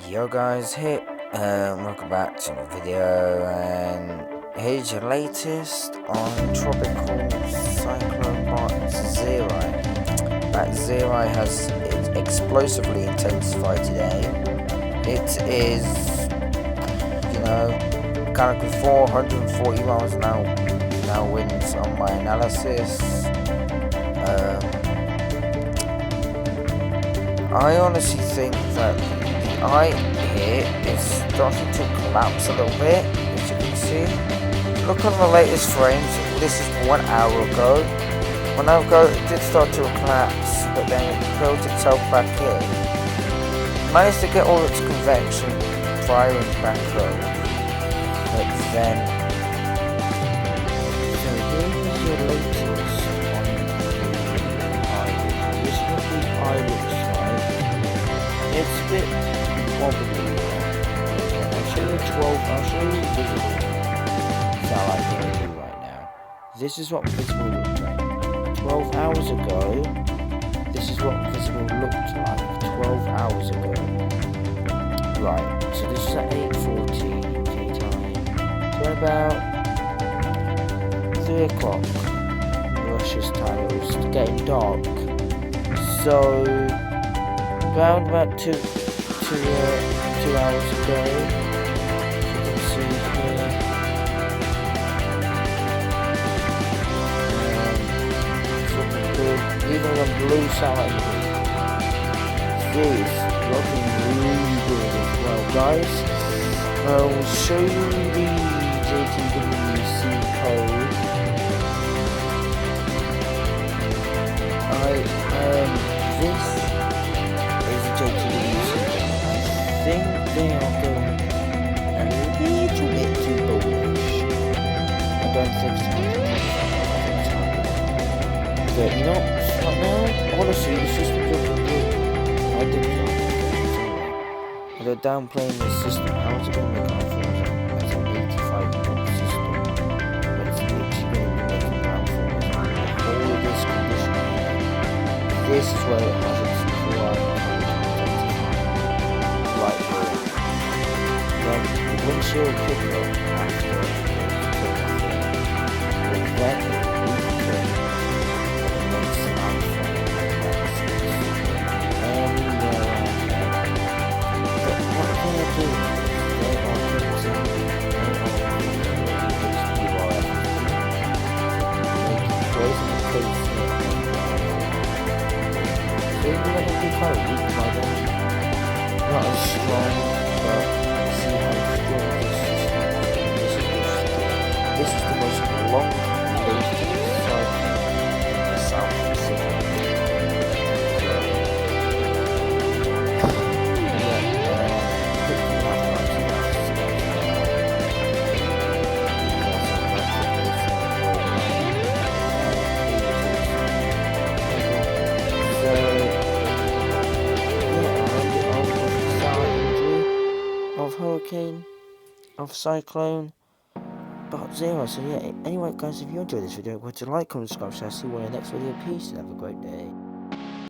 Yo guys, welcome back to my video, and here's your latest on tropical cyclone batisira. Batisira has explosively intensified today. It is, currently 440 miles an hour winds on my analysis. I honestly think that the eye here is starting to collapse a little bit, as you can see. Look on the latest frames, this is 1 hour ago. 1 hour ago it did start to collapse, but then it built itself back in. Managed to get all its convection firing back up. But then, so here's your latest on the eye. This is what the eye looks like. It's a bit wobbly. I'll show you visible. That's how I can do right now. This is what visible looked like 12 hours ago. This is what visible looked like 12 hours ago. Right, so this is at 8:40 UK time. So about 3 o'clock Russia's time. It was getting dark. So around about 2 hours ago, you can see here, it's looking good, even on blue side, this is looking really good as well, guys. I'll show you the JTWC code. This I think they are going a little bit too bullish. I don't think so. But you know, right now, honestly, the system's looking good. I didn't like it. They're downplaying the system. How is it going to make it as an 85-volt system? But it's literally going to be making downfalls on all of this conditioning. This is where it has its right here. Then the windshield pickup after it then weaker and makes an alpha but what they are doing is they are using making closing the case so you're going to be quite weak by then. Not as strong, but see how strong this is. This is the most long-lived cyclone in the South Pacific. Hurricane, of cyclone, batisira. So yeah, anyway guys, if you enjoyed this video, go to like, comment, subscribe, so I'll see you in the next video. Peace and have a great day.